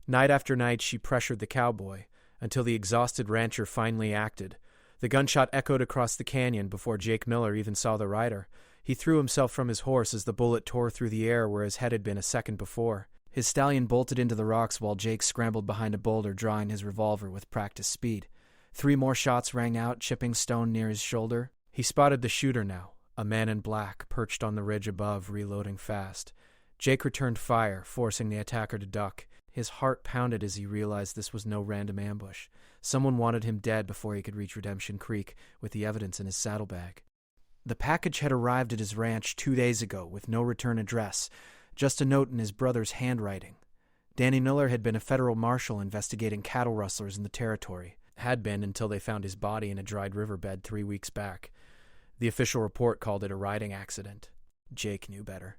Night after night, she pressured the cowboy, until the exhausted rancher finally acted. The gunshot echoed across the canyon before Jake Miller even saw the rider. He threw himself from his horse as the bullet tore through the air where his head had been a second before. His stallion bolted into the rocks while Jake scrambled behind a boulder, drawing his revolver with practiced speed. 3 more shots rang out, chipping stone near his shoulder. He spotted the shooter now, a man in black, perched on the ridge above, reloading fast. Jake returned fire, forcing the attacker to duck. His heart pounded as he realized this was no random ambush. Someone wanted him dead before he could reach Redemption Creek, with the evidence in his saddlebag. The package had arrived at his ranch 2 days ago, with no return address, just a note in his brother's handwriting. Danny Miller had been a federal marshal investigating cattle rustlers in the territory. Had been until they found his body in a dried riverbed 3 weeks back. The official report called it a riding accident. Jake knew better.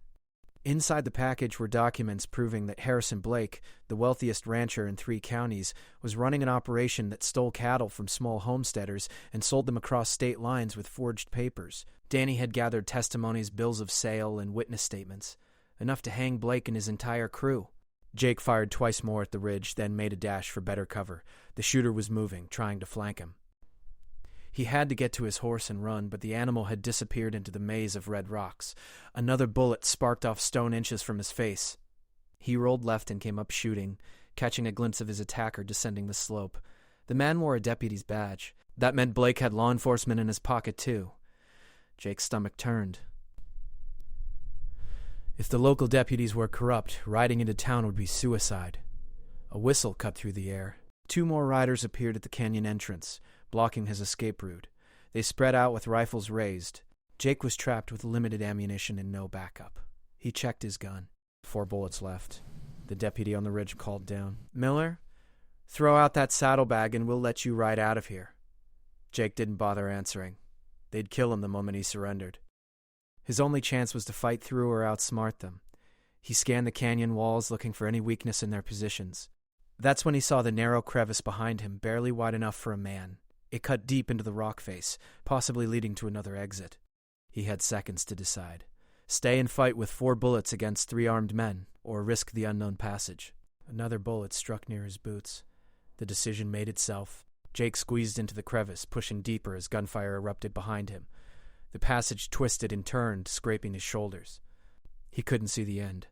Inside the package were documents proving that Harrison Blake, the wealthiest rancher in 3 counties, was running an operation that stole cattle from small homesteaders and sold them across state lines with forged papers. Danny had gathered testimonies, bills of sale, and witness statements, enough to hang Blake and his entire crew. Jake fired twice more at the ridge, then made a dash for better cover. The shooter was moving, trying to flank him. He had to get to his horse and run, but the animal had disappeared into the maze of red rocks. Another bullet sparked off stone inches from his face. He rolled left and came up shooting, catching a glimpse of his attacker descending the slope. The man wore a deputy's badge. That meant Blake had law enforcement in his pocket, too. Jake's stomach turned. If the local deputies were corrupt, riding into town would be suicide. A whistle cut through the air. 2 more riders appeared at the canyon entrance, blocking his escape route. They spread out with rifles raised. Jake was trapped with limited ammunition and no backup. He checked his gun. 4 bullets left. The deputy on the ridge called down. "Miller, throw out that saddlebag and we'll let you ride out of here." Jake didn't bother answering. They'd kill him the moment he surrendered. His only chance was to fight through or outsmart them. He scanned the canyon walls, looking for any weakness in their positions. That's when he saw the narrow crevice behind him, barely wide enough for a man. It cut deep into the rock face, possibly leading to another exit. He had seconds to decide. Stay and fight with 4 bullets against 3 armed men, or risk the unknown passage. Another bullet struck near his boots. The decision made itself. Jake squeezed into the crevice, pushing deeper as gunfire erupted behind him. The passage twisted and turned, scraping his shoulders. He couldn't see the end.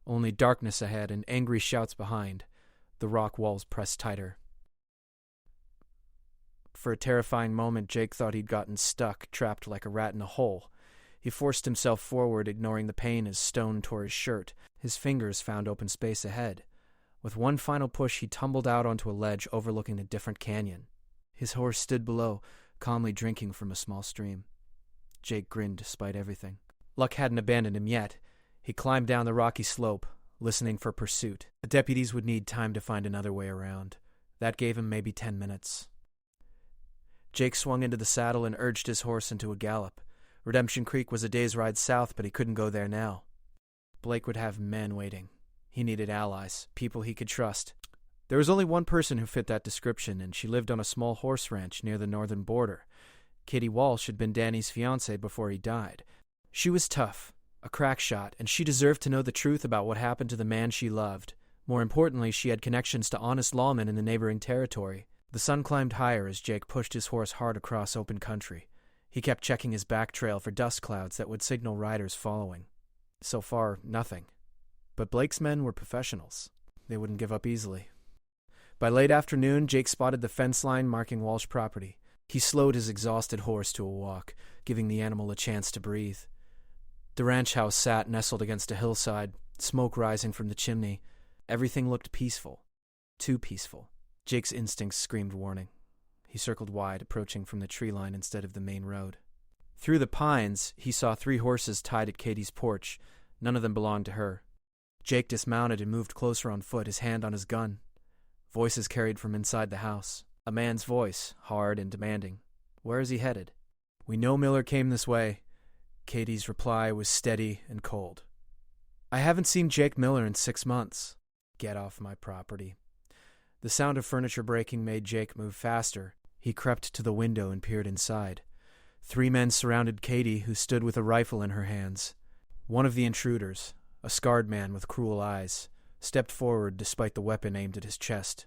Only darkness ahead and angry shouts behind. The rock walls pressed tighter. For a terrifying moment, Jake thought he'd gotten stuck, trapped like a rat in a hole. He forced himself forward, ignoring the pain as stone tore his shirt. His fingers found open space ahead. With one final push, he tumbled out onto a ledge overlooking a different canyon. His horse stood below, calmly drinking from a small stream. Jake grinned despite everything. Luck hadn't abandoned him yet. He climbed down the rocky slope, listening for pursuit. The deputies would need time to find another way around. That gave him maybe 10 minutes. Jake swung into the saddle and urged his horse into a gallop. Redemption Creek was a day's ride south, but he couldn't go there now. Blake would have men waiting. He needed allies, people he could trust. There was only one person who fit that description, and she lived on a small horse ranch near the northern border. Katie Walsh had been Danny's fiancée before he died. She was tough, a crack shot, and she deserved to know the truth about what happened to the man she loved. More importantly, she had connections to honest lawmen in the neighboring territory. The sun climbed higher as Jake pushed his horse hard across open country. He kept checking his back trail for dust clouds that would signal riders following. So far, nothing. But Blake's men were professionals. They wouldn't give up easily. By late afternoon, Jake spotted the fence line marking Walsh property. He slowed his exhausted horse to a walk, giving the animal a chance to breathe. The ranch house sat nestled against a hillside, smoke rising from the chimney. Everything looked peaceful. Too peaceful. Jake's instincts screamed warning. He circled wide, approaching from the tree line instead of the main road. Through the pines, he saw 3 horses tied at Katie's porch. None of them belonged to her. Jake dismounted and moved closer on foot, his hand on his gun. Voices carried from inside the house. A man's voice, hard and demanding. Where is he headed? "We know Miller came this way." Katie's reply was steady and cold. "I haven't seen Jake Miller in 6 months." "Get off my property." The sound of furniture breaking made Jake move faster. He crept to the window and peered inside. 3 men surrounded Katie, who stood with a rifle in her hands. One of the intruders, a scarred man with cruel eyes, stepped forward despite the weapon aimed at his chest.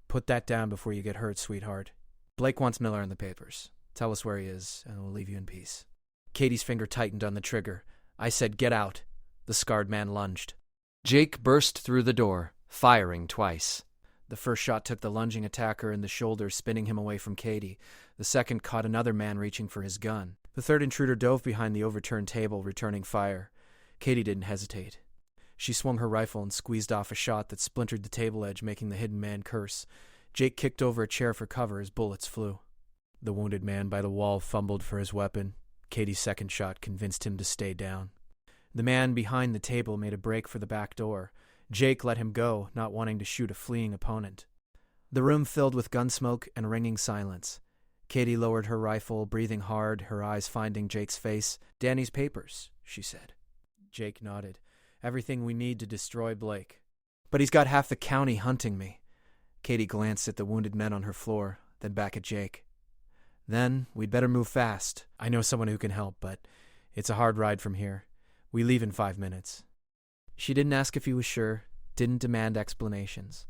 "Put that down before you get hurt, sweetheart. Blake wants Miller in the papers. Tell us where he is, and we'll leave you in peace." Katie's finger tightened on the trigger. I said, "Get out." The scarred man lunged. Jake burst through the door, firing twice. The first shot took the lunging attacker in the shoulder, spinning him away from Katie. The second caught another man reaching for his gun. The third intruder dove behind the overturned table, returning fire. Katie didn't hesitate. She swung her rifle and squeezed off a shot that splintered the table edge, making the hidden man curse. Jake kicked over a chair for cover as bullets flew. The wounded man by the wall fumbled for his weapon. Katie's second shot convinced him to stay down. The man behind the table made a break for the back door. Jake let him go, not wanting to shoot a fleeing opponent. The room filled with gun smoke and ringing silence. Katie lowered her rifle, breathing hard, her eyes finding Jake's face. "Danny's papers," she said. Jake nodded. "Everything we need to destroy Blake. But he's got half the county hunting me." Katie glanced at the wounded men on her floor, then back at Jake. "Then we'd better move fast. I know someone who can help, but it's a hard ride from here. We leave in 5 minutes." She didn't ask if he was sure, didn't demand explanations.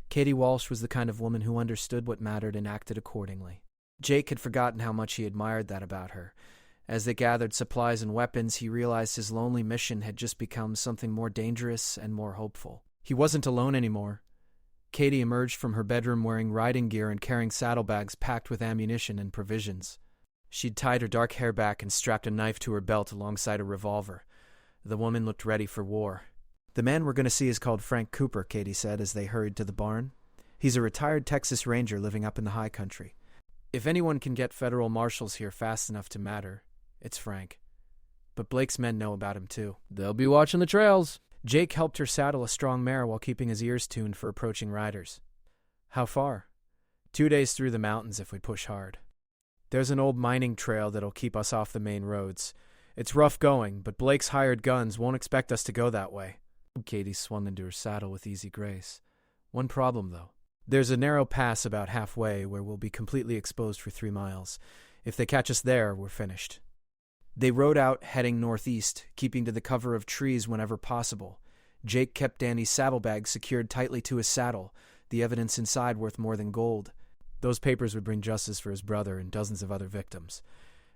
Katie Walsh was the kind of woman who understood what mattered and acted accordingly. Jake had forgotten how much he admired that about her. As they gathered supplies and weapons, he realized his lonely mission had just become something more dangerous and more hopeful. He wasn't alone anymore. Katie emerged from her bedroom wearing riding gear and carrying saddlebags packed with ammunition and provisions. She'd tied her dark hair back and strapped a knife to her belt alongside a revolver. The woman looked ready for war. "The man we're going to see is called Frank Cooper," Katie said as they hurried to the barn. "He's a retired Texas Ranger living up in the high country. If anyone can get federal marshals here fast enough to matter, it's Frank. But Blake's men know about him too. They'll be watching the trails." Jake helped her saddle a strong mare while keeping his ears tuned for approaching riders. "How far?" 2 days through the mountains if we push hard. There's an old mining trail that'll keep us off the main roads. It's rough going, but Blake's hired guns won't expect us to go that way." Katie swung into her saddle with easy grace. "One problem, though. There's a narrow pass about halfway where we'll be completely exposed for 3 miles. If they catch us there, we're finished." They rode out, heading northeast, keeping to the cover of trees whenever possible. Jake kept Danny's saddlebag secured tightly to his saddle, the evidence inside worth more than gold. Those papers would bring justice for his brother and dozens of other victims.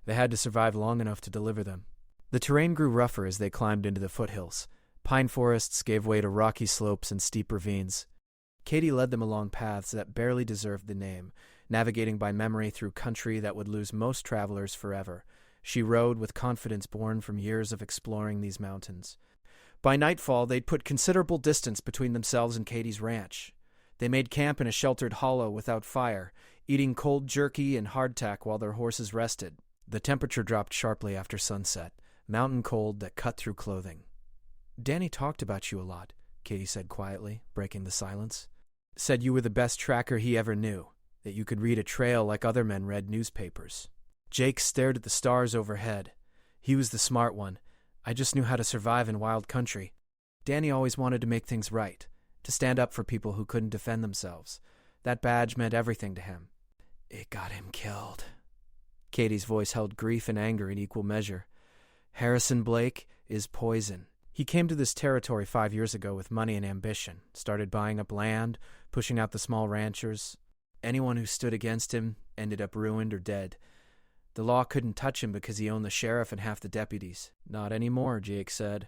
They had to survive long enough to deliver them. The terrain grew rougher as they climbed into the foothills. Pine forests gave way to rocky slopes and steep ravines. Katie led them along paths that barely deserved the name, navigating by memory through country that would lose most travelers forever. She rode with confidence born from years of exploring these mountains. By nightfall, they'd put considerable distance between themselves and Katie's ranch. They made camp in a sheltered hollow without fire, eating cold jerky and hardtack while their horses rested. The temperature dropped sharply after sunset, mountain cold that cut through clothing. "Danny talked about you a lot," Katie said quietly, breaking the silence. "Said you were the best tracker he ever knew, that you could read a trail like other men read newspapers." Jake stared at the stars overhead. He was the smart one. "I just knew how to survive in wild country. Danny always wanted to make things right, to stand up for people who couldn't defend themselves. That badge meant everything to him." "It got him killed." Katie's voice held grief and anger in equal measure. "Harrison Blake is poison. He came to this territory 5 years ago with money and ambition, started buying up land, pushing out the small ranchers. Anyone who stood against him ended up ruined or dead. The law couldn't touch him because he owned the sheriff and half the deputies." "Not anymore," Jake said.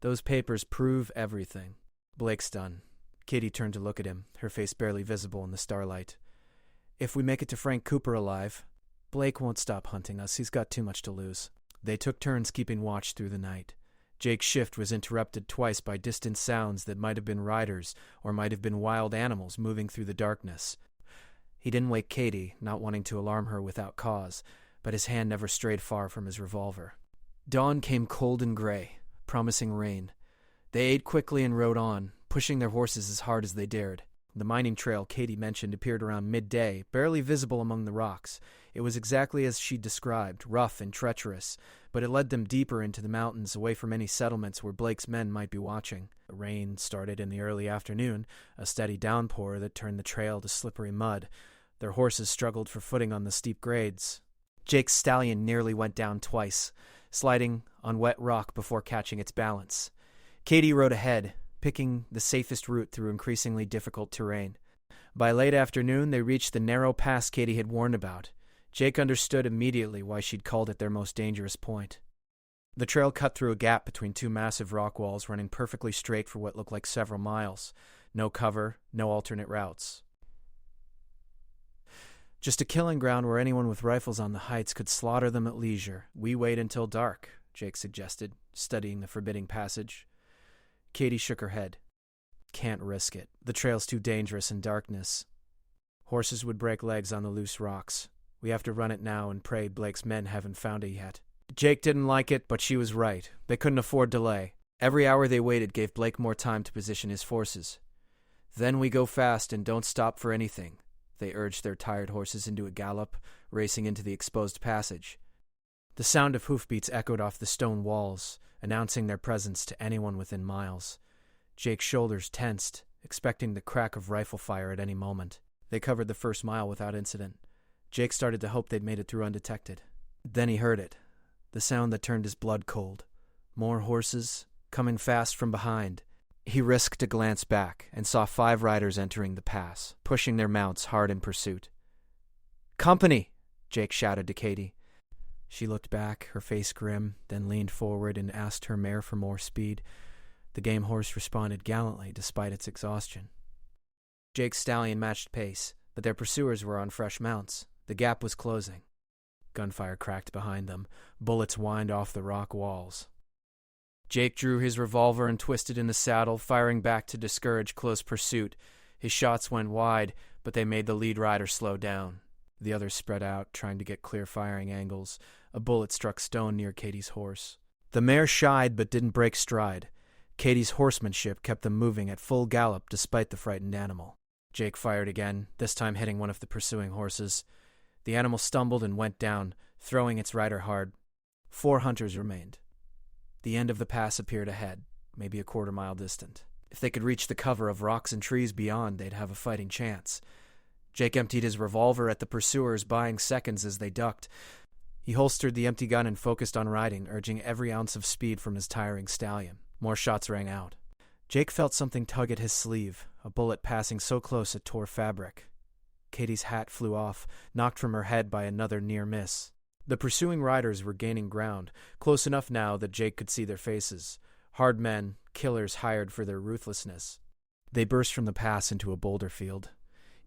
"Those papers prove everything." "Blake's done." Katie turned to look at him, her face barely visible in the starlight. "If we make it to Frank Cooper alive, Blake won't stop hunting us. He's got too much to lose." They took turns keeping watch through the night. Jake's shift was interrupted twice by distant sounds that might have been riders or might have been wild animals moving through the darkness. He didn't wake Katie, not wanting to alarm her without cause, but his hand never strayed far from his revolver. Dawn came cold and gray, promising rain. They ate quickly and rode on, pushing their horses as hard as they dared. The mining trail Katie mentioned appeared around midday, barely visible among the rocks. It was exactly as she'd described, rough and treacherous, but it led them deeper into the mountains, away from any settlements where Blake's men might be watching. The rain started in the early afternoon, a steady downpour that turned the trail to slippery mud. Their horses struggled for footing on the steep grades. Jake's stallion nearly went down twice, sliding on wet rock before catching its balance. Katie rode ahead, picking the safest route through increasingly difficult terrain. By late afternoon, they reached the narrow pass Katie had warned about. Jake understood immediately why she'd called it their most dangerous point. The trail cut through a gap between two massive rock walls running perfectly straight for what looked like several miles. No cover, no alternate routes. Just a killing ground where anyone with rifles on the heights could slaughter them at leisure. We wait until dark, Jake suggested, studying the forbidding passage. Katie shook her head. Can't risk it. The trail's too dangerous in darkness. Horses would break legs on the loose rocks. We have to run it now and pray Blake's men haven't found it yet. Jake didn't like it, but she was right. They couldn't afford delay. Every hour they waited gave Blake more time to position his forces. Then we go fast and don't stop for anything. They urged their tired horses into a gallop, racing into the exposed passage. The sound of hoofbeats echoed off the stone walls, announcing their presence to anyone within miles. Jake's shoulders tensed, expecting the crack of rifle fire at any moment. They covered the first mile without incident. Jake started to hope they'd made it through undetected. Then he heard it, the sound that turned his blood cold. More horses, coming fast from behind. He risked a glance back and saw 5 riders entering the pass, pushing their mounts hard in pursuit. "Company!" Jake shouted to Katie. She looked back, her face grim, then leaned forward and asked her mare for more speed. The game horse responded gallantly despite its exhaustion. Jake's stallion matched pace, but their pursuers were on fresh mounts. The gap was closing. Gunfire cracked behind them. Bullets whined off the rock walls. Jake drew his revolver and twisted in the saddle, firing back to discourage close pursuit. His shots went wide, but they made the lead rider slow down. The others spread out, trying to get clear firing angles. A bullet struck stone near Katie's horse. The mare shied but didn't break stride. Katie's horsemanship kept them moving at full gallop despite the frightened animal. Jake fired again, this time hitting one of the pursuing horses. The animal stumbled and went down, throwing its rider hard. 4 hunters remained. The end of the pass appeared ahead, maybe a quarter-mile distant. If they could reach the cover of rocks and trees beyond, they'd have a fighting chance. Jake emptied his revolver at the pursuers, buying seconds as they ducked. He holstered the empty gun and focused on riding, urging every ounce of speed from his tiring stallion. More shots rang out. Jake felt something tug at his sleeve, a bullet passing so close it tore fabric. Katie's hat flew off, knocked from her head by another near miss. The pursuing riders were gaining ground, close enough now that Jake could see their faces. Hard men, killers hired for their ruthlessness. They burst from the pass into a boulder field.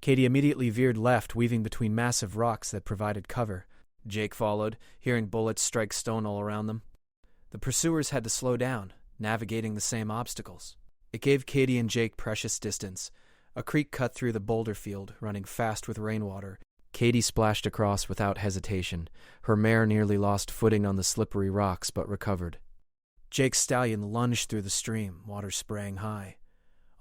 Katie immediately veered left, weaving between massive rocks that provided cover. Jake followed, hearing bullets strike stone all around them. The pursuers had to slow down, navigating the same obstacles. It gave Katie and Jake precious distance. A creek cut through the boulder field, running fast with rainwater. Katie splashed across without hesitation. Her mare nearly lost footing on the slippery rocks, but recovered. Jake's stallion lunged through the stream, water spraying high.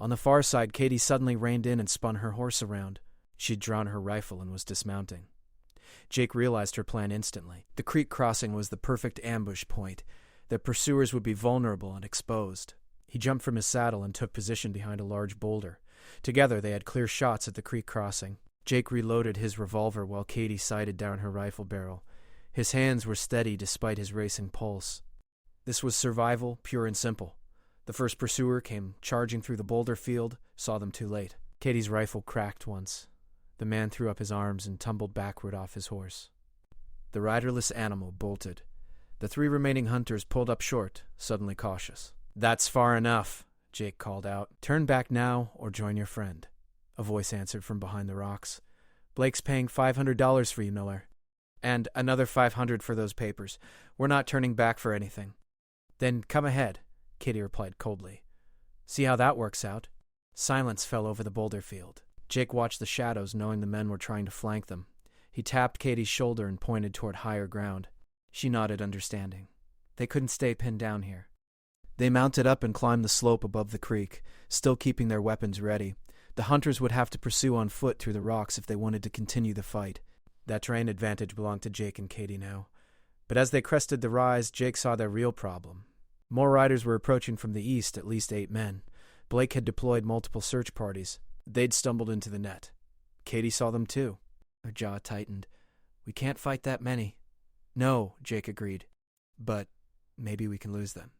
On the far side, Katie suddenly reined in and spun her horse around. She'd drawn her rifle and was dismounting. Jake realized her plan instantly. The creek crossing was the perfect ambush point. Their pursuers would be vulnerable and exposed. He jumped from his saddle and took position behind a large boulder. Together they had clear shots at the creek crossing. Jake reloaded his revolver while Katie sighted down her rifle barrel. His hands were steady despite his racing pulse. This was survival, pure and simple. The first pursuer came charging through the boulder field, saw them too late. Katie's rifle cracked once. The man threw up his arms and tumbled backward off his horse. The riderless animal bolted. The 3 remaining hunters pulled up short, suddenly cautious. "That's far enough," Jake called out. "Turn back now or join your friend." A voice answered from behind the rocks. "Blake's paying $500 for you, Miller. And another $500 for those papers. We're not turning back for anything." "Then come ahead," Katie replied coldly. "See how that works out." Silence fell over the boulder field. Jake watched the shadows, knowing the men were trying to flank them. He tapped Katie's shoulder and pointed toward higher ground. She nodded, understanding. They couldn't stay pinned down here. They mounted up and climbed the slope above the creek, still keeping their weapons ready. The hunters would have to pursue on foot through the rocks if they wanted to continue the fight. That terrain advantage belonged to Jake and Katie now. But as they crested the rise, Jake saw their real problem. More riders were approaching from the east, at least 8 men. Blake had deployed multiple search parties. They'd stumbled into the net. Katie saw them too. Her jaw tightened. "We can't fight that many." "No," Jake agreed. "But maybe we can lose them."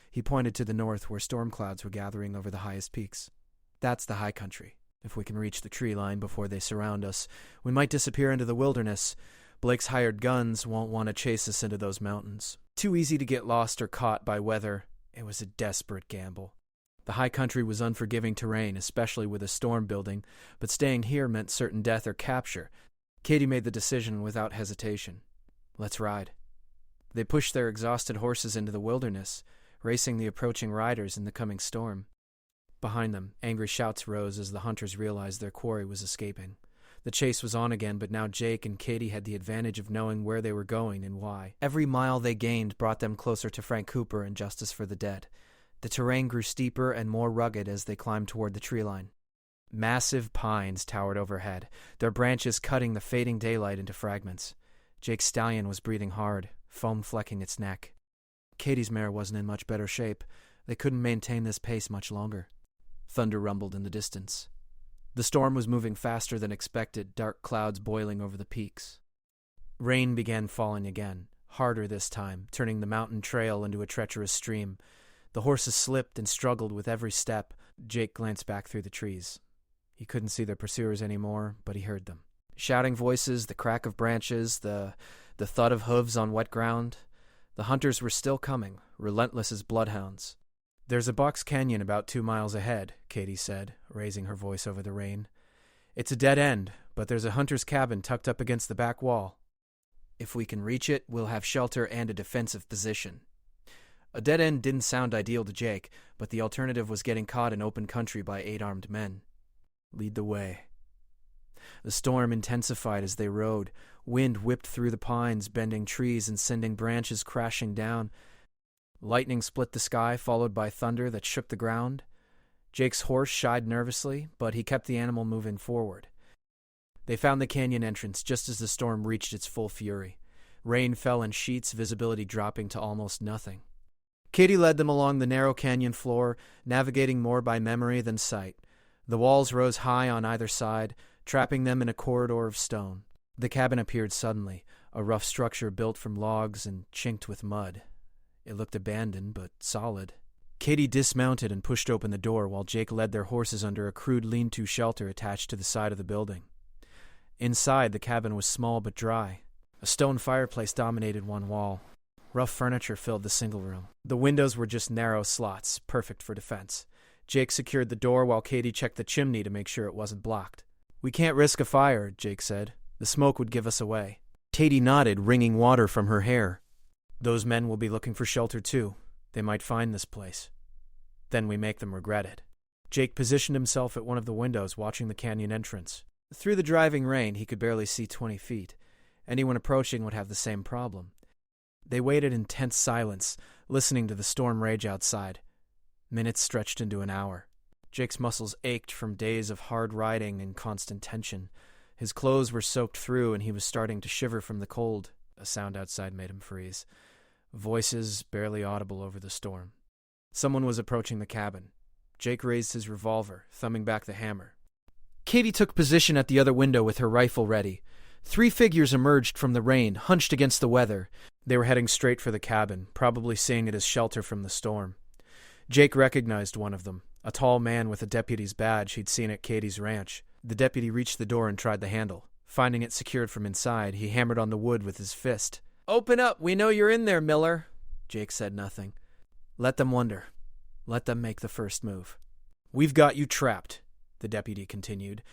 He pointed to the north where storm clouds were gathering over the highest peaks. That's the high country. If we can reach the tree line before they surround us, we might disappear into the wilderness. Blake's hired guns won't want to chase us into those mountains. Too easy to get lost or caught by weather. It was a desperate gamble. The high country was unforgiving terrain, especially with a storm building, but staying here meant certain death or capture. Katie made the decision without hesitation. Let's ride. They pushed their exhausted horses into the wilderness, racing the approaching riders in the coming storm. Behind them, angry shouts rose as the hunters realized their quarry was escaping. The chase was on again, but now Jake and Katie had the advantage of knowing where they were going and why. Every mile they gained brought them closer to Frank Cooper and justice for the dead. The terrain grew steeper and more rugged as they climbed toward the tree line. Massive pines towered overhead, their branches cutting the fading daylight into fragments. Jake's stallion was breathing hard, foam flecking its neck. Katie's mare wasn't in much better shape. They couldn't maintain this pace much longer. Thunder rumbled in the distance. The storm was moving faster than expected, dark clouds boiling over the peaks. Rain began falling again, harder this time, turning the mountain trail into a treacherous stream. The horses slipped and struggled with every step. Jake glanced back through the trees. He couldn't see their pursuers anymore, but he heard them. Shouting voices, the crack of branches, the thud of hooves on wet ground. The hunters were still coming, relentless as bloodhounds. There's a box canyon about 2 miles ahead, Katie said, raising her voice over the rain. It's a dead end, but there's a hunter's cabin tucked up against the back wall. If we can reach it, we'll have shelter and a defensive position. A dead end didn't sound ideal to Jake, but the alternative was getting caught in open country by 8 armed men. Lead the way. The storm intensified as they rode. Wind whipped through the pines, bending trees and sending branches crashing down. Lightning split the sky, followed by thunder that shook the ground. Jake's horse shied nervously, but he kept the animal moving forward. They found the canyon entrance just as the storm reached its full fury. Rain fell in sheets, visibility dropping to almost nothing. Katie led them along the narrow canyon floor, navigating more by memory than sight. The walls rose high on either side, trapping them in a corridor of stone. The cabin appeared suddenly, a rough structure built from logs and chinked with mud. It looked abandoned, but solid. Katie dismounted and pushed open the door while Jake led their horses under a crude lean-to shelter attached to the side of the building. Inside, the cabin was small but dry. A stone fireplace dominated one wall. Rough furniture filled the single room. The windows were just narrow slots, perfect for defense. Jake secured the door while Katie checked the chimney to make sure it wasn't blocked. "We can't risk a fire," Jake said. "The smoke would give us away." Katie nodded, wringing water from her hair. "Those men will be looking for shelter too. They might find this place. Then we make them regret it." Jake positioned himself at one of the windows, watching the canyon entrance. Through the driving rain, he could barely see 20 feet. Anyone approaching would have the same problem. They waited in tense silence, listening to the storm rage outside. Minutes stretched into an hour. Jake's muscles ached from days of hard riding and constant tension. His clothes were soaked through, and he was starting to shiver from the cold. A sound outside made him freeze. Voices barely audible over the storm. Someone was approaching the cabin. Jake raised his revolver, thumbing back the hammer. Katie took position at the other window with her rifle ready. 3 figures emerged from the rain, hunched against the weather. They were heading straight for the cabin, probably seeing it as shelter from the storm. Jake recognized one of them, a tall man with a deputy's badge he'd seen at Katie's ranch. The deputy reached the door and tried the handle. Finding it secured from inside, he hammered on the wood with his fist. "Open up! We know you're in there, Miller!" Jake said nothing. "Let them wonder. Let them make the first move." "We've got you trapped," the deputy continued.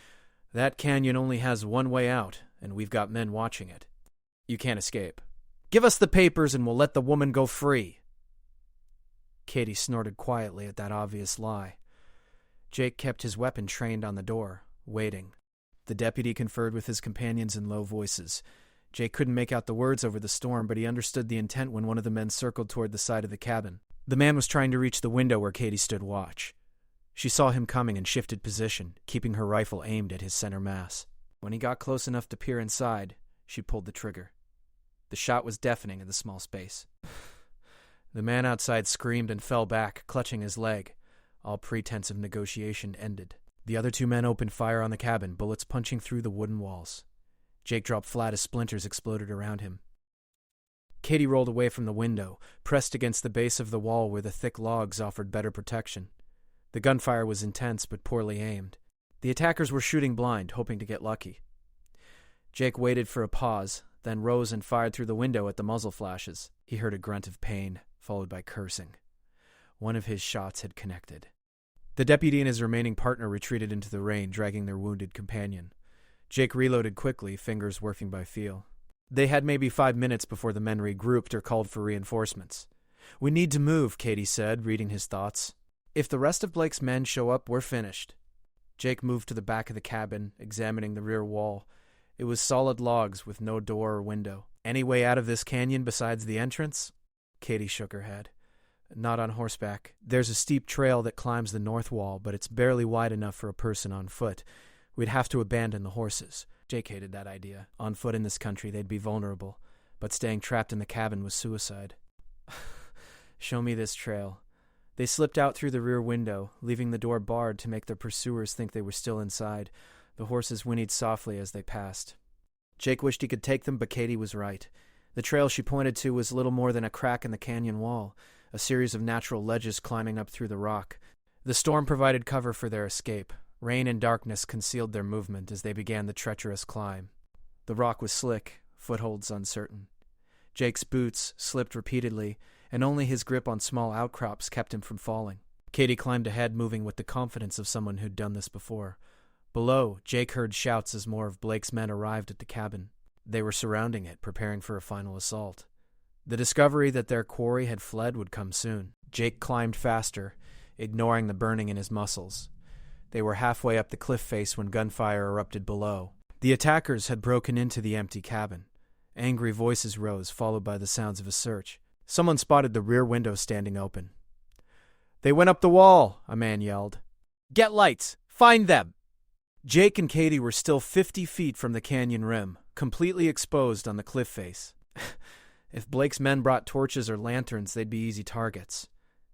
"That canyon only has one way out, and we've got men watching it. You can't escape. Give us the papers and we'll let the woman go free." Katie snorted quietly at that obvious lie. Jake kept his weapon trained on the door, waiting. The deputy conferred with his companions in low voices. Jake couldn't make out the words over the storm, but he understood the intent when one of the men circled toward the side of the cabin. The man was trying to reach the window where Katie stood watch. She saw him coming and shifted position, keeping her rifle aimed at his center mass. When he got close enough to peer inside, she pulled the trigger. The shot was deafening in the small space. The man outside screamed and fell back, clutching his leg. All pretense of negotiation ended. The other 2 men opened fire on the cabin, bullets punching through the wooden walls. Jake dropped flat as splinters exploded around him. Katie rolled away from the window, pressed against the base of the wall where the thick logs offered better protection. The gunfire was intense but poorly aimed. The attackers were shooting blind, hoping to get lucky. Jake waited for a pause, then rose and fired through the window at the muzzle flashes. He heard a grunt of pain, followed by cursing. One of his shots had connected. The deputy and his remaining partner retreated into the rain, dragging their wounded companion. Jake reloaded quickly, fingers working by feel. They had maybe 5 minutes before the men regrouped or called for reinforcements. "We need to move," Katie said, reading his thoughts. "If the rest of Blake's men show up, we're finished." Jake moved to the back of the cabin, examining the rear wall. It was solid logs with no door or window. "Any way out of this canyon besides the entrance?" Katie shook her head. "Not on horseback. There's a steep trail that climbs the north wall, but it's barely wide enough for a person on foot. We'd have to abandon the horses." Jake hated that idea. On foot in this country, they'd be vulnerable, but staying trapped in the cabin was suicide. "Show me this trail." They slipped out through the rear window, leaving the door barred to make their pursuers think they were still inside. The horses whinnied softly as they passed. Jake wished he could take them, but Katie was right. The trail she pointed to was little more than a crack in the canyon wall, a series of natural ledges climbing up through the rock. The storm provided cover for their escape. Rain and darkness concealed their movement as they began the treacherous climb. The rock was slick, footholds uncertain. Jake's boots slipped repeatedly, and only his grip on small outcrops kept him from falling. Katie climbed ahead, moving with the confidence of someone who'd done this before. Below, Jake heard shouts as more of Blake's men arrived at the cabin. They were surrounding it, preparing for a final assault. The discovery that their quarry had fled would come soon. Jake climbed faster, ignoring the burning in his muscles. They were halfway up the cliff face when gunfire erupted below. The attackers had broken into the empty cabin. Angry voices rose, followed by the sounds of a search. Someone spotted the rear window standing open. "They went up the wall," a man yelled. "Get lights! Find them!" Jake and Katie were still 50 feet from the canyon rim, completely exposed on the cliff face. If Blake's men brought torches or lanterns, they'd be easy targets.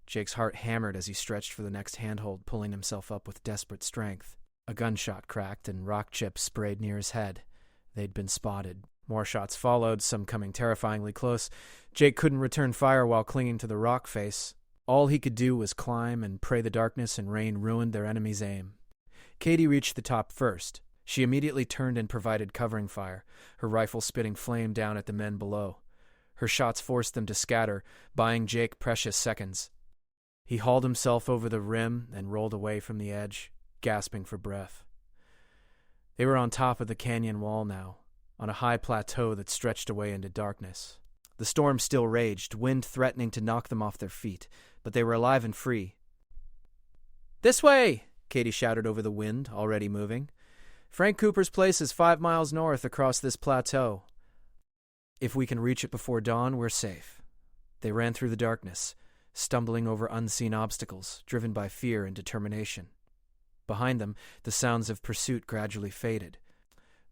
Jake's heart hammered as he stretched for the next handhold, pulling himself up with desperate strength. A gunshot cracked and rock chips sprayed near his head. They'd been spotted. More shots followed, some coming terrifyingly close. Jake couldn't return fire while clinging to the rock face. All he could do was climb and pray the darkness and rain ruined their enemy's aim. Katie reached the top first. She immediately turned and provided covering fire, her rifle spitting flame down at the men below. Her shots forced them to scatter, buying Jake precious seconds. He hauled himself over the rim and rolled away from the edge, gasping for breath. They were on top of the canyon wall now, on a high plateau that stretched away into darkness. The storm still raged, wind threatening to knock them off their feet, but they were alive and free. "This way!" Katie shouted over the wind, already moving. "Frank Cooper's place is 5 miles north across this plateau. If we can reach it before dawn, we're safe." They ran through the darkness, stumbling over unseen obstacles, driven by fear and determination. Behind them, the sounds of pursuit gradually faded.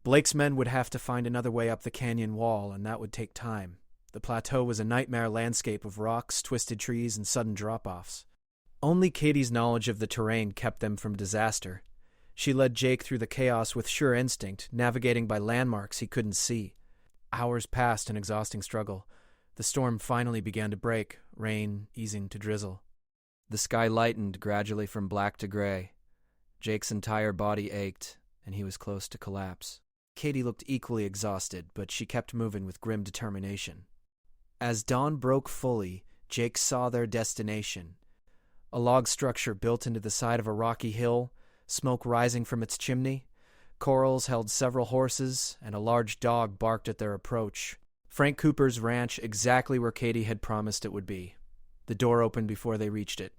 Blake's men would have to find another way up the canyon wall, and that would take time. The plateau was a nightmare landscape of rocks, twisted trees, and sudden drop-offs. Only Katie's knowledge of the terrain kept them from disaster. She led Jake through the chaos with sure instinct, navigating by landmarks he couldn't see. Hours passed in exhausting struggle. The storm finally began to break, rain easing to drizzle. The sky lightened gradually from black to gray. Jake's entire body ached, and he was close to collapse. Katie looked equally exhausted, but she kept moving with grim determination. As dawn broke fully, Jake saw their destination. A log structure built into the side of a rocky hill, smoke rising from its chimney. Corrals held several horses, and a large dog barked at their approach. Frank Cooper's ranch exactly where Katie had promised it would be. The door opened before they reached it.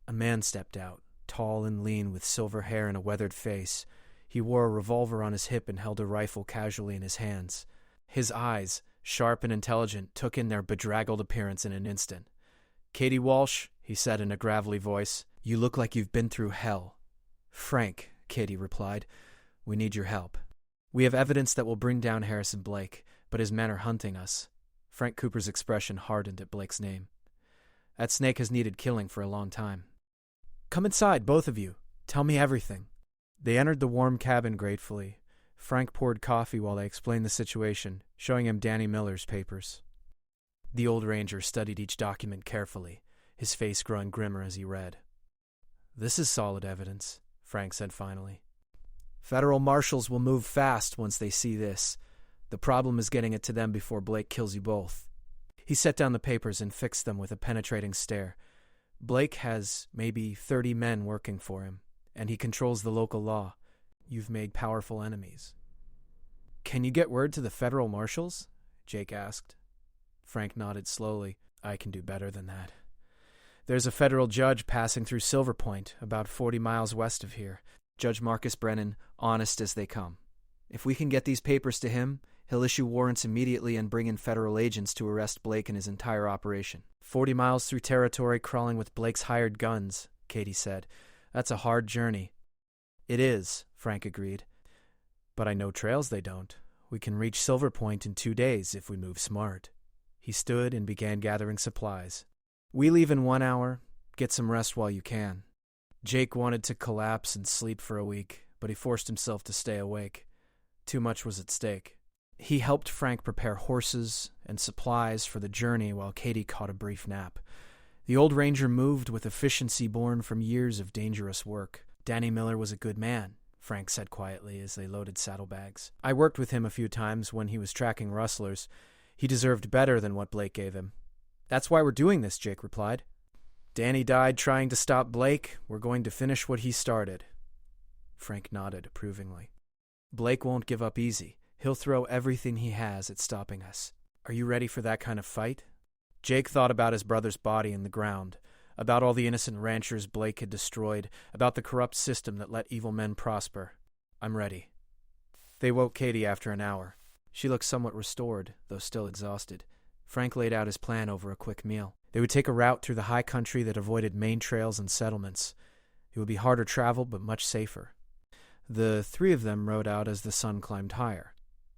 A man stepped out, tall and lean with silver hair and a weathered face. He wore a revolver on his hip and held a rifle casually in his hands. His eyes, sharp and intelligent, took in their bedraggled appearance in an instant. "Katie Walsh," he said in a gravelly voice, "you look like you've been through hell." "Frank," Katie replied, "we need your help. We have evidence that will bring down Harrison Blake, but his men are hunting us." Frank Cooper's expression hardened at Blake's name. "That snake has needed killing for a long time." "Come inside, both of you. Tell me everything." They entered the warm cabin gratefully. Frank poured coffee while they explained the situation, showing him Danny Miller's papers. The old ranger studied each document carefully, his face growing grimmer as he read. "This is solid evidence," Frank said finally. "Federal marshals will move fast once they see this. The problem is getting it to them before Blake kills you both." He set down the papers and fixed them with a penetrating stare. "Blake has maybe 30 men working for him, and he controls the local law. You've made powerful enemies." "Can you get word to the federal marshals?" Jake asked. Frank nodded slowly. "I can do better than that. There's a federal judge passing through Silver Point, about 40 miles west of here. Judge Marcus Brennan, honest as they come. If we can get these papers to him, he'll issue warrants immediately and bring in federal agents to arrest Blake and his entire operation." 40 miles through territory crawling with Blake's hired guns, Katie said. "That's a hard journey." "It is," Frank agreed. "But I know trails they don't. We can reach Silver Point in 2 days if we move smart." He stood and began gathering supplies. "We leave in 1 hour. Get some rest while you can." Jake wanted to collapse and sleep for a week, but he forced himself to stay awake. Too much was at stake. He helped Frank prepare horses and supplies for the journey while Katie caught a brief nap. The old ranger moved with efficiency born from years of dangerous work. "Danny Miller was a good man," Frank said quietly as they loaded saddlebags. "I worked with him a few times when he was tracking rustlers. He deserved better than what Blake gave him." "That's why we're doing this," Jake replied. "Danny died trying to stop Blake. We're going to finish what he started." Frank nodded approvingly. "Blake won't give up easy. He'll throw everything he has at stopping us. Are you ready for that kind of fight?" Jake thought about his brother's body in the ground, about all the innocent ranchers Blake had destroyed, about the corrupt system that let evil men prosper. "I'm ready." They woke Katie after an hour. She looked somewhat restored, though still exhausted. Frank laid out his plan over a quick meal. They would take a route through the high country that avoided main trails and settlements. It would be harder travel, but much safer. The three of them rode out as the sun climbed higher.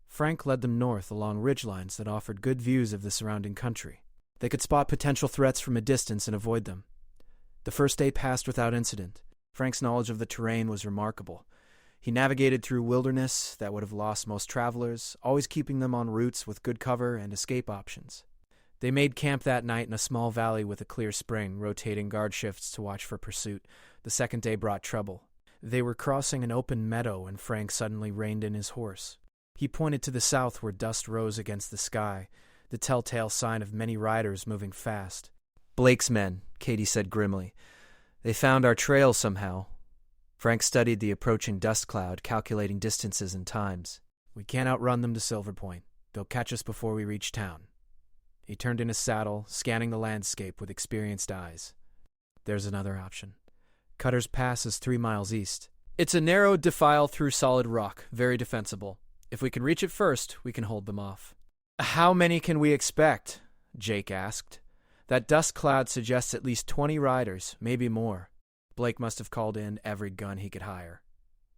Frank led them north along ridgelines that offered good views of the surrounding country. They could spot potential threats from a distance and avoid them. The first day passed without incident. Frank's knowledge of the terrain was remarkable. He navigated through wilderness that would have lost most travelers, always keeping them on routes with good cover and escape options. They made camp that night in a small valley with a clear spring, rotating guard shifts to watch for pursuit. The second day brought trouble. They were crossing an open meadow when Frank suddenly reined in his horse. He pointed to the south where dust rose against the sky, the telltale sign of many riders moving fast. "Blake's men," Katie said grimly. "They found our trail somehow." Frank studied the approaching dust cloud, calculating distances and times. "We can't outrun them to Silver Point. They'll catch us before we reach town." He turned in his saddle, scanning the landscape with experienced eyes. "There's another option. Cutter's Pass is 3 miles east. It's a narrow defile through solid rock, very defensible. If we can reach it first, we can hold them off." "How many can we expect?" Jake asked. "That dust cloud suggests at least 20 riders, maybe more." Blake must have called in every gun he could hire.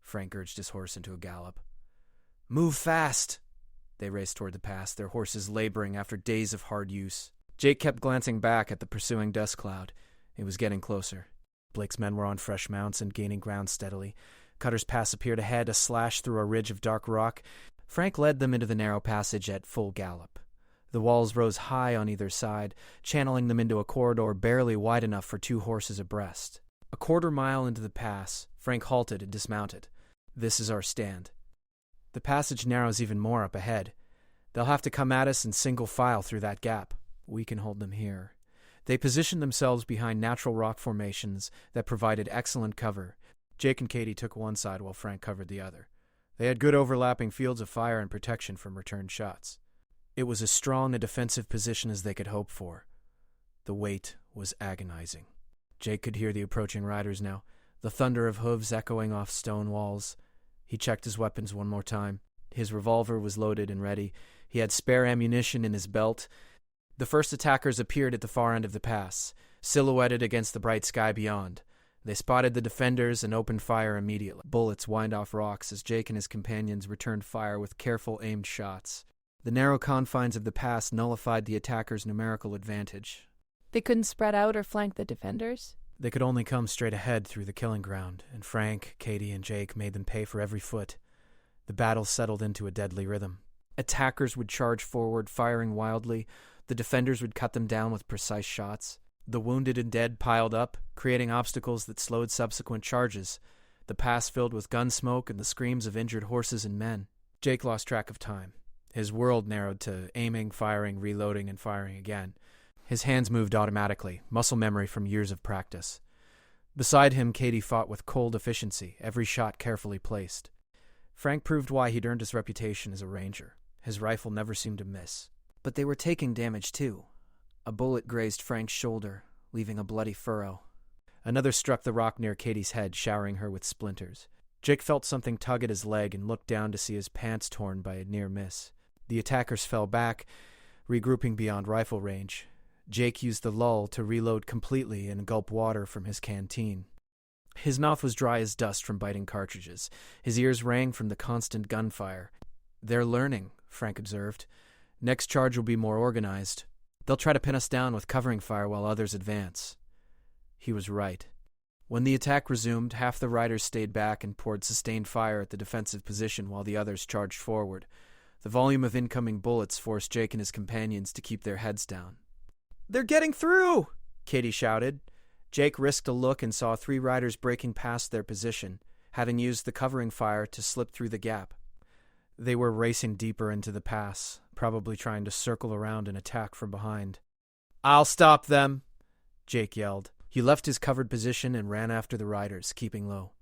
Frank urged his horse into a gallop. "Move fast!" They raced toward the pass, their horses laboring after days of hard use. Jake kept glancing back at the pursuing dust cloud. It was getting closer. Blake's men were on fresh mounts and gaining ground steadily. Cutter's Pass appeared ahead, a slash through a ridge of dark rock. Frank led them into the narrow passage at full gallop. The walls rose high on either side, channeling them into a corridor barely wide enough for 2 horses abreast. A quarter mile into the pass, Frank halted and dismounted. "This is our stand. The passage narrows even more up ahead. They'll have to come at us in single file through that gap. We can hold them here." They positioned themselves behind natural rock formations that provided excellent cover. Jake and Katie took one side while Frank covered the other. They had good overlapping fields of fire and protection from return shots. It was as strong a defensive position as they could hope for. The wait was agonizing. Jake could hear the approaching riders now, the thunder of hooves echoing off stone walls. He checked his weapons one more time. His revolver was loaded and ready. He had spare ammunition in his belt. The first attackers appeared at the far end of the pass, silhouetted against the bright sky beyond. They spotted the defenders and opened fire immediately. Bullets whined off rocks as Jake and his companions returned fire with careful aimed shots. The narrow confines of the pass nullified the attackers' numerical advantage. They couldn't spread out or flank the defenders? They could only come straight ahead through the killing ground, and Frank, Katie, and Jake made them pay for every foot. The battle settled into a deadly rhythm. Attackers would charge forward, firing wildly. The defenders would cut them down with precise shots. The wounded and dead piled up, creating obstacles that slowed subsequent charges. The pass filled with gun smoke and the screams of injured horses and men. Jake lost track of time. His world narrowed to aiming, firing, reloading, and firing again. His hands moved automatically, muscle memory from years of practice. Beside him, Katie fought with cold efficiency, every shot carefully placed. Frank proved why he'd earned his reputation as a ranger. His rifle never seemed to miss. But they were taking damage, too. A bullet grazed Frank's shoulder, leaving a bloody furrow. Another struck the rock near Katie's head, showering her with splinters. Jake felt something tug at his leg and looked down to see his pants torn by a near miss. The attackers fell back, regrouping beyond rifle range. Jake used the lull to reload completely and gulp water from his canteen. His mouth was dry as dust from biting cartridges. His ears rang from the constant gunfire. "They're learning," Frank observed. "Next charge will be more organized. They'll try to pin us down with covering fire while others advance." He was right. When the attack resumed, half the riders stayed back and poured sustained fire at the defensive position while the others charged forward. The volume of incoming bullets forced Jake and his companions to keep their heads down. "They're getting through!" Katie shouted. Jake risked a look and saw 3 riders breaking past their position, having used the covering fire to slip through the gap. They were racing deeper into the pass, probably trying to circle around and attack from behind. "I'll stop them!" Jake yelled. He left his covered position and ran after the riders, keeping low.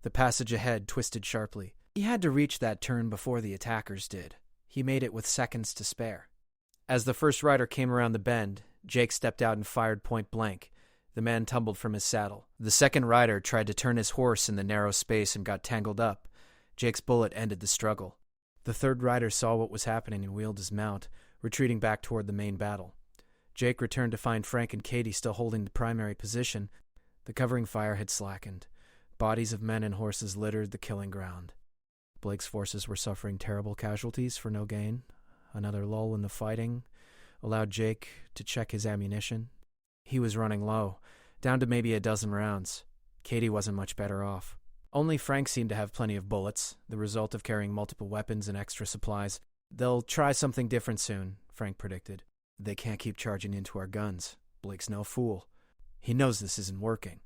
The passage ahead twisted sharply. He had to reach that turn before the attackers did. He made it with seconds to spare. As the first rider came around the bend, Jake stepped out and fired point blank. The man tumbled from his saddle. The second rider tried to turn his horse in the narrow space and got tangled up. Jake's bullet ended the struggle. The third rider saw what was happening and wheeled his mount, retreating back toward the main battle. Jake returned to find Frank and Katie still holding the primary position. The covering fire had slackened. Bodies of men and horses littered the killing ground. Blake's forces were suffering terrible casualties for no gain. Another lull in the fighting allowed Jake to check his ammunition. He was running low, down to maybe a dozen rounds. Katie wasn't much better off. Only Frank seemed to have plenty of bullets, the result of carrying multiple weapons and extra supplies. "They'll try something different soon," Frank predicted. "They can't keep charging into our guns. Blake's no fool. He knows this isn't working."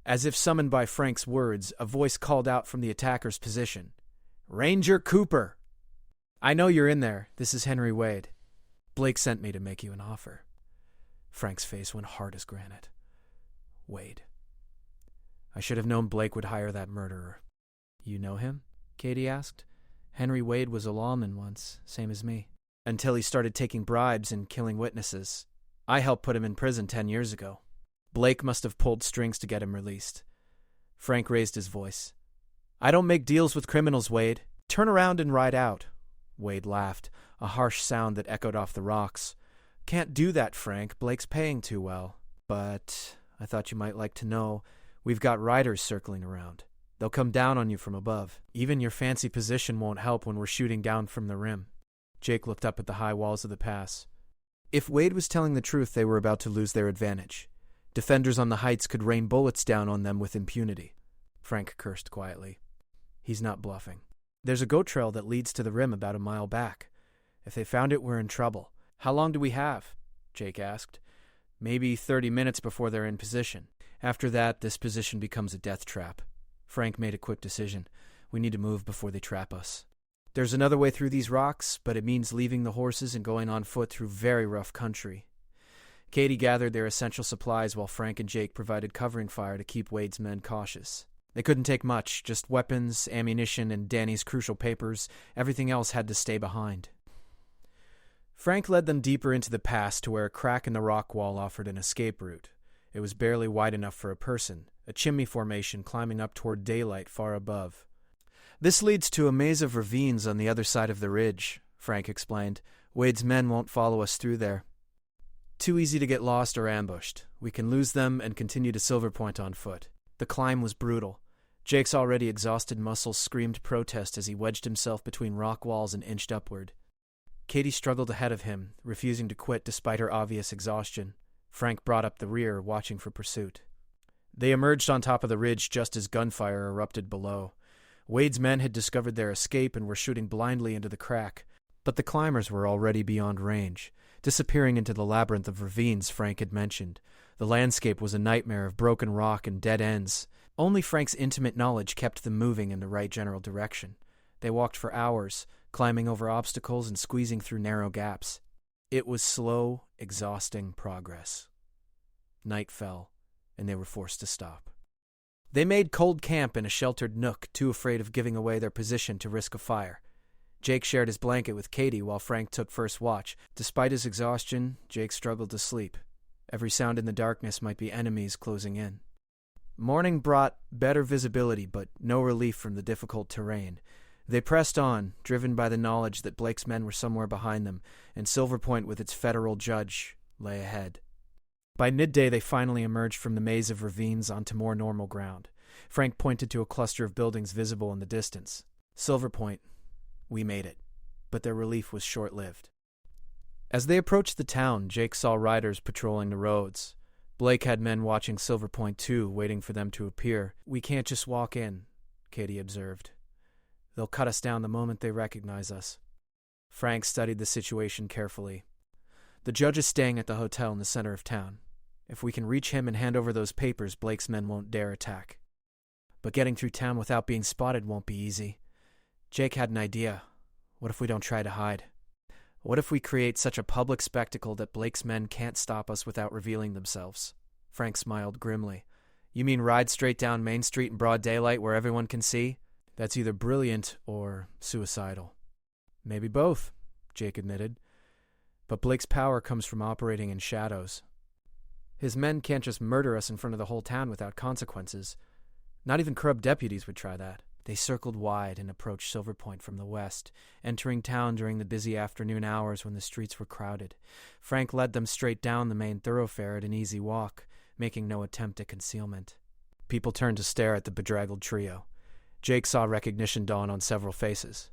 As if summoned by Frank's words, a voice called out from the attacker's position. "Ranger Cooper!" "I know you're in there. This is Henry Wade. Blake sent me to make you an offer." Frank's face went hard as granite. "Wade. I should have known Blake would hire that murderer." "You know him?" Katie asked. "Henry Wade was a lawman once, same as me. Until he started taking bribes and killing witnesses. I helped put him in prison 10 years ago. Blake must have pulled strings to get him released." Frank raised his voice. "I don't make deals with criminals, Wade. Turn around and ride out." Wade laughed, a harsh sound that echoed off the rocks. "Can't do that, Frank. Blake's paying too well. But I thought you might like to know we've got riders circling around. They'll come down on you from above. Even your fancy position won't help when we're shooting down from the rim." Jake looked up at the high walls of the pass. If Wade was telling the truth, they were about to lose their advantage. Defenders on the heights could rain bullets down on them with impunity. Frank cursed quietly. He's not bluffing. "There's a goat trail that leads to the rim about a mile back. If they found it, we're in trouble." "How long do we have?" Jake asked. "Maybe 30 minutes before they're in position. After that, this position becomes a death trap." Frank made a quick decision. "We need to move before they trap us. There's another way through these rocks, but it means leaving the horses and going on foot through very rough country." Katie gathered their essential supplies while Frank and Jake provided covering fire to keep Wade's men cautious. They couldn't take much, just weapons, ammunition, and Danny's crucial papers. Everything else had to stay behind. Frank led them deeper into the pass to where a crack in the rock wall offered an escape route. It was barely wide enough for a person, a chimney formation climbing up toward daylight far above. "This leads to a maze of ravines on the other side of the ridge," Frank explained. "Wade's men won't follow us through there. Too easy to get lost or ambushed. We can lose them and continue to Silver Point on foot." The climb was brutal. Jake's already exhausted muscles screamed protest as he wedged himself between rock walls and inched upward. Katie struggled ahead of him, refusing to quit despite her obvious exhaustion. Frank brought up the rear, watching for pursuit. They emerged on top of the ridge just as gunfire erupted below. Wade's men had discovered their escape and were shooting blindly into the crack. But the climbers were already beyond range, disappearing into the labyrinth of ravines Frank had mentioned. The landscape was a nightmare of broken rock and dead ends. Only Frank's intimate knowledge kept them moving in the right general direction. They walked for hours, climbing over obstacles and squeezing through narrow gaps. It was slow, exhausting progress. Night fell, and they were forced to stop. They made cold camp in a sheltered nook, too afraid of giving away their position to risk a fire. Jake shared his blanket with Katie while Frank took first watch. Despite his exhaustion, Jake struggled to sleep. Every sound in the darkness might be enemies closing in. Morning brought better visibility, but no relief from the difficult terrain. They pressed on, driven by the knowledge that Blake's men were somewhere behind them, and Silver Point with its federal judge lay ahead. By midday, they finally emerged from the maze of ravines onto more normal ground. Frank pointed to a cluster of buildings visible in the distance. Silver Point, we made it. But their relief was short-lived. As they approached the town, Jake saw riders patrolling the roads. Blake had men watching Silver Point too, waiting for them to appear. We can't just walk in, Katie observed. They'll cut us down the moment they recognize us. Frank studied the situation carefully. The judge is staying at the hotel in the center of town. If we can reach him and hand over those papers, Blake's men won't dare attack. But getting through town without being spotted won't be easy. Jake had an idea. What if we don't try to hide? What if we create such a public spectacle that Blake's men can't stop us without revealing themselves? Frank smiled grimly. You mean ride straight down Main Street in broad daylight where everyone can see? That's either brilliant or suicidal. Maybe both, Jake admitted. But Blake's power comes from operating in shadows. His men can't just murder us in front of the whole town without consequences. Not even corrupt deputies would try that. They circled wide and approached Silver Point from the west, entering town during the busy afternoon hours when the streets were crowded. Frank led them straight down the main thoroughfare at an easy walk, making no attempt at concealment. People turned to stare at the bedraggled trio. Jake saw recognition dawn on several faces.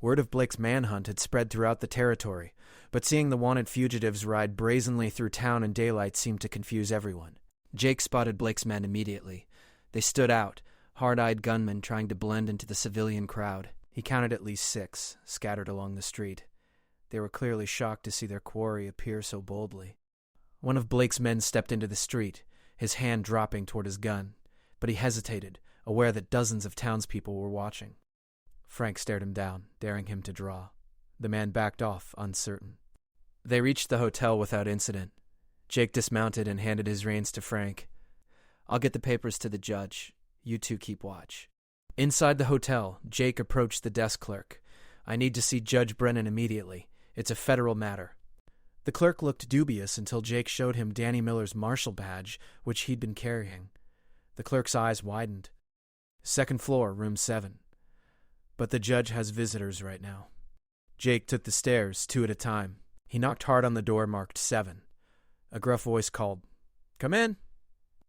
Word of Blake's manhunt had spread throughout the territory, but seeing the wanted fugitives ride brazenly through town in daylight seemed to confuse everyone. Jake spotted Blake's men immediately. They stood out, hard-eyed gunmen trying to blend into the civilian crowd. He counted at least 6, scattered along the street. They were clearly shocked to see their quarry appear so boldly. One of Blake's men stepped into the street, his hand dropping toward his gun, but he hesitated, aware that dozens of townspeople were watching. Frank stared him down, daring him to draw. The man backed off, uncertain. They reached the hotel without incident. Jake dismounted and handed his reins to Frank. I'll get the papers to the judge. You two keep watch. Inside the hotel, Jake approached the desk clerk. I need to see Judge Brennan immediately. It's a federal matter. The clerk looked dubious until Jake showed him Danny Miller's marshal badge, which he'd been carrying. The clerk's eyes widened. Second floor, room 7. But the judge has visitors right now. Jake took the stairs, 2 at a time. He knocked hard on the door marked 7. A gruff voice called, Come in.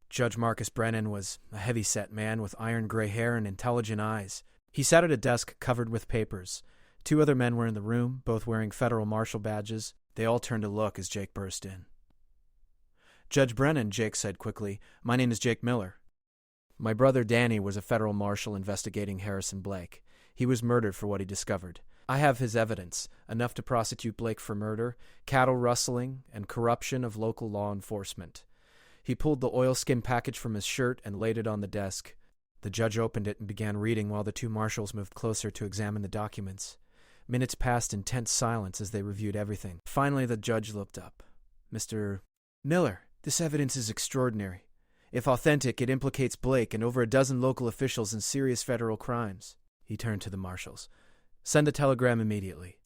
Judge Marcus Brennan was a heavy-set man with iron gray hair and intelligent eyes. He sat at a desk covered with papers. 2 other men were in the room, both wearing federal marshal badges. They all turned to look as Jake burst in. Judge Brennan, Jake said quickly, my name is Jake Miller. My brother Danny was a federal marshal investigating Harrison Blake. He was murdered for what he discovered. I have his evidence, enough to prosecute Blake for murder, cattle rustling, and corruption of local law enforcement. He pulled the oilskin package from his shirt and laid it on the desk. The judge opened it and began reading while the 2 marshals moved closer to examine the documents. Minutes passed in tense silence as they reviewed everything. Finally, the judge looked up. Mr. Miller, this evidence is extraordinary. If authentic, it implicates Blake and over a dozen local officials in serious federal crimes. He turned to the marshals. Send a telegram immediately.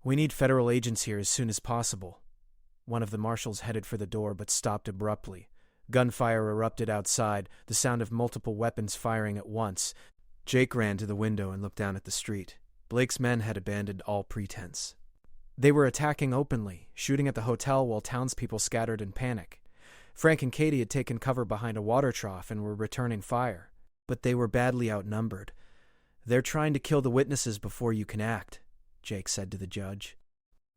We need federal agents here as soon as possible. One of the marshals headed for the door but stopped abruptly. Gunfire erupted outside, the sound of multiple weapons firing at once. Jake ran to the window and looked down at the street. Blake's men had abandoned all pretense. They were attacking openly, shooting at the hotel while townspeople scattered in panic. Frank and Katie had taken cover behind a water trough and were returning fire. But they were badly outnumbered. They're trying to kill the witnesses before you can act, Jake said to the judge.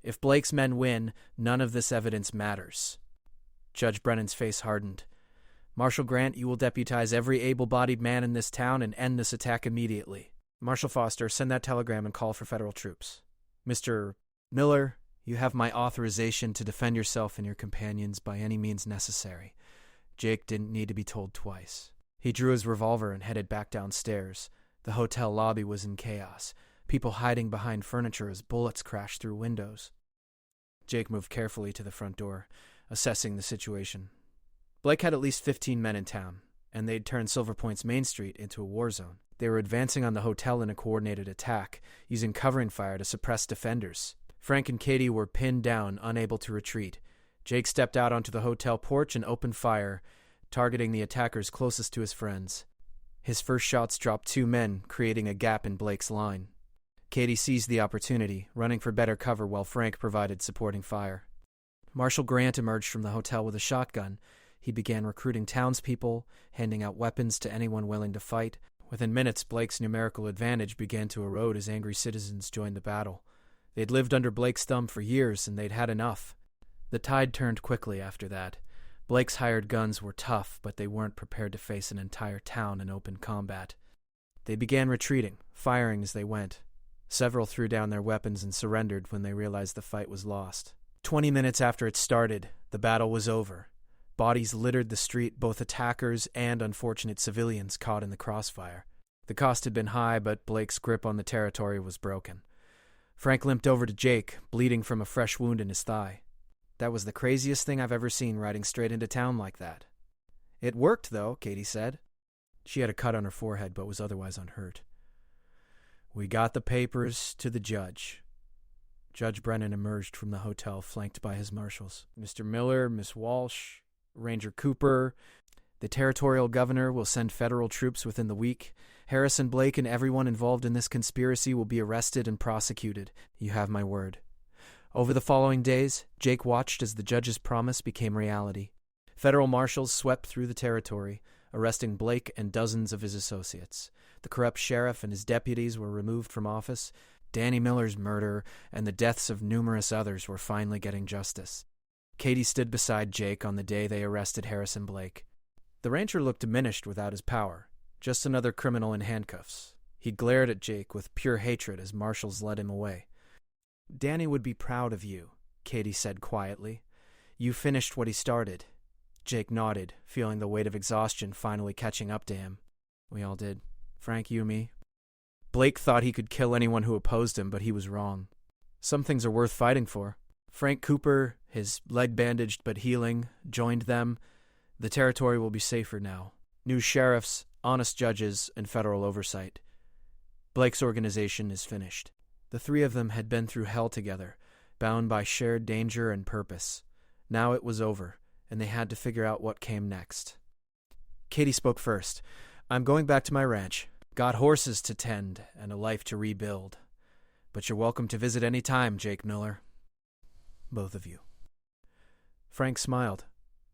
If Blake's men win, none of this evidence matters. Judge Brennan's face hardened. Marshal Grant, you will deputize every able-bodied man in this town and end this attack immediately. Marshal Foster, send that telegram and call for federal troops. Mr. Miller, you have my authorization to defend yourself and your companions by any means necessary. Jake didn't need to be told twice. He drew his revolver and headed back downstairs. The hotel lobby was in chaos, people hiding behind furniture as bullets crashed through windows. Jake moved carefully to the front door, assessing the situation. Blake had at least 15 men in town, and they'd turned Silver Point's Main Street into a war zone. They were advancing on the hotel in a coordinated attack, using covering fire to suppress defenders. Frank and Katie were pinned down, unable to retreat. Jake stepped out onto the hotel porch and opened fire, targeting the attackers closest to his friends. His first shots dropped 2 men, creating a gap in Blake's line. Katie seized the opportunity, running for better cover while Frank provided supporting fire. Marshal Grant emerged from the hotel with a shotgun. He began recruiting townspeople, handing out weapons to anyone willing to fight. Within minutes, Blake's numerical advantage began to erode as angry citizens joined the battle. They'd lived under Blake's thumb for years, and they'd had enough. The tide turned quickly after that. Blake's hired guns were tough, but they weren't prepared to face an entire town in open combat. They began retreating, firing as they went. Several threw down their weapons and surrendered when they realized the fight was lost. 20 minutes after it started, the battle was over. Bodies littered the street, both attackers and unfortunate civilians caught in the crossfire. The cost had been high, but Blake's grip on the territory was broken. Frank limped over to Jake, bleeding from a fresh wound in his thigh. That was the craziest thing I've ever seen, riding straight into town like that. It worked, though, Katie said. She had a cut on her forehead, but was otherwise unhurt. We got the papers to the judge. Judge Brennan emerged from the hotel, flanked by his marshals. Mr. Miller, Miss Walsh, Ranger Cooper. The territorial governor will send federal troops within the week. Harrison Blake and everyone involved in this conspiracy will be arrested and prosecuted. You have my word. Over the following days, Jake watched as the judge's promise became reality. Federal marshals swept through the territory, arresting Blake and dozens of his associates. The corrupt sheriff and his deputies were removed from office. Danny Miller's murder and the deaths of numerous others were finally getting justice. Katie stood beside Jake on the day they arrested Harrison Blake. The rancher looked diminished without his power, just another criminal in handcuffs. He glared at Jake with pure hatred as marshals led him away. Danny would be proud of you, Katie said quietly. You finished what he started. Jake nodded, feeling the weight of exhaustion finally catching up to him. We all did. Frank, you, me. Blake thought he could kill anyone who opposed him, but he was wrong. Some things are worth fighting for. Frank Cooper, his leg bandaged but healing, joined them. The territory will be safer now. New sheriffs, honest judges, and federal oversight. Blake's organization is finished. The 3 of them had been through hell together, bound by shared danger and purpose. Now it was over, and they had to figure out what came next. Katie spoke first. I'm going back to my ranch. Got horses to tend and a life to rebuild. But you're welcome to visit any time, Jake Miller. Both of you. Frank smiled.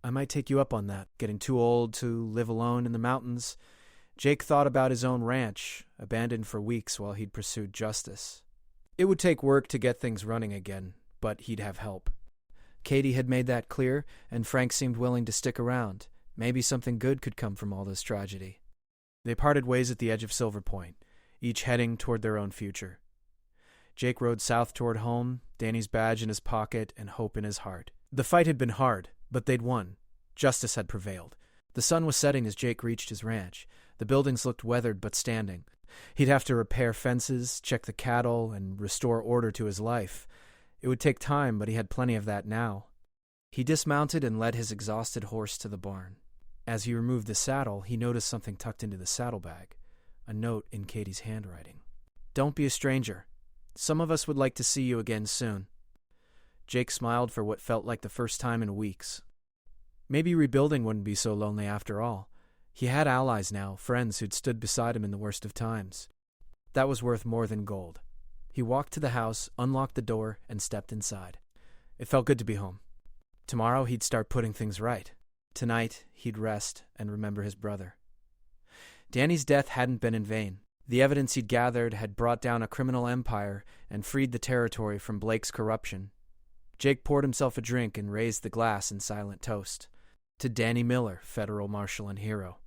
I might take you up on that, getting too old to live alone in the mountains. Jake thought about his own ranch, abandoned for weeks while he'd pursued justice. It would take work to get things running again, but he'd have help. Katie had made that clear, and Frank seemed willing to stick around. Maybe something good could come from all this tragedy. They parted ways at the edge of Silver Point, each heading toward their own future. Jake rode south toward home, Danny's badge in his pocket and hope in his heart. The fight had been hard, but they'd won. Justice had prevailed. The sun was setting as Jake reached his ranch. The buildings looked weathered but standing. He'd have to repair fences, check the cattle, and restore order to his life. It would take time, but he had plenty of that now. He dismounted and led his exhausted horse to the barn. As he removed the saddle, he noticed something tucked into the saddlebag, a note in Katie's handwriting. Don't be a stranger. Some of us would like to see you again soon. Jake smiled for what felt like the first time in weeks. Maybe rebuilding wouldn't be so lonely after all. He had allies now, friends who'd stood beside him in the worst of times. That was worth more than gold. He walked to the house, unlocked the door, and stepped inside. It felt good to be home. Tomorrow he'd start putting things right. Tonight, he'd rest and remember his brother. Danny's death hadn't been in vain. The evidence he'd gathered had brought down a criminal empire and freed the territory from Blake's corruption. Jake poured himself a drink and raised the glass in silent toast. To Danny Miller, federal marshal and hero.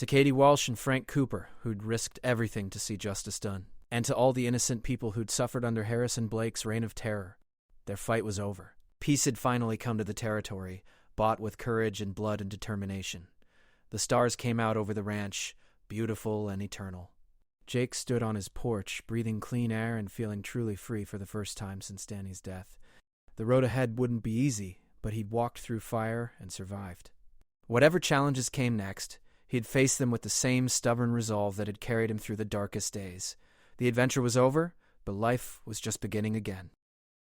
To Katie Walsh and Frank Cooper, who'd risked everything to see justice done. And to all the innocent people who'd suffered under Harrison Blake's reign of terror. Their fight was over. Peace had finally come to the territory, bought with courage and blood and determination. The stars came out over the ranch, beautiful and eternal. Jake stood on his porch, breathing clean air and feeling truly free for the first time since Danny's death. The road ahead wouldn't be easy, but he'd walked through fire and survived. Whatever challenges came next, he'd face them with the same stubborn resolve that had carried him through the darkest days. The adventure was over, but life was just beginning again.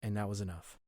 And that was enough.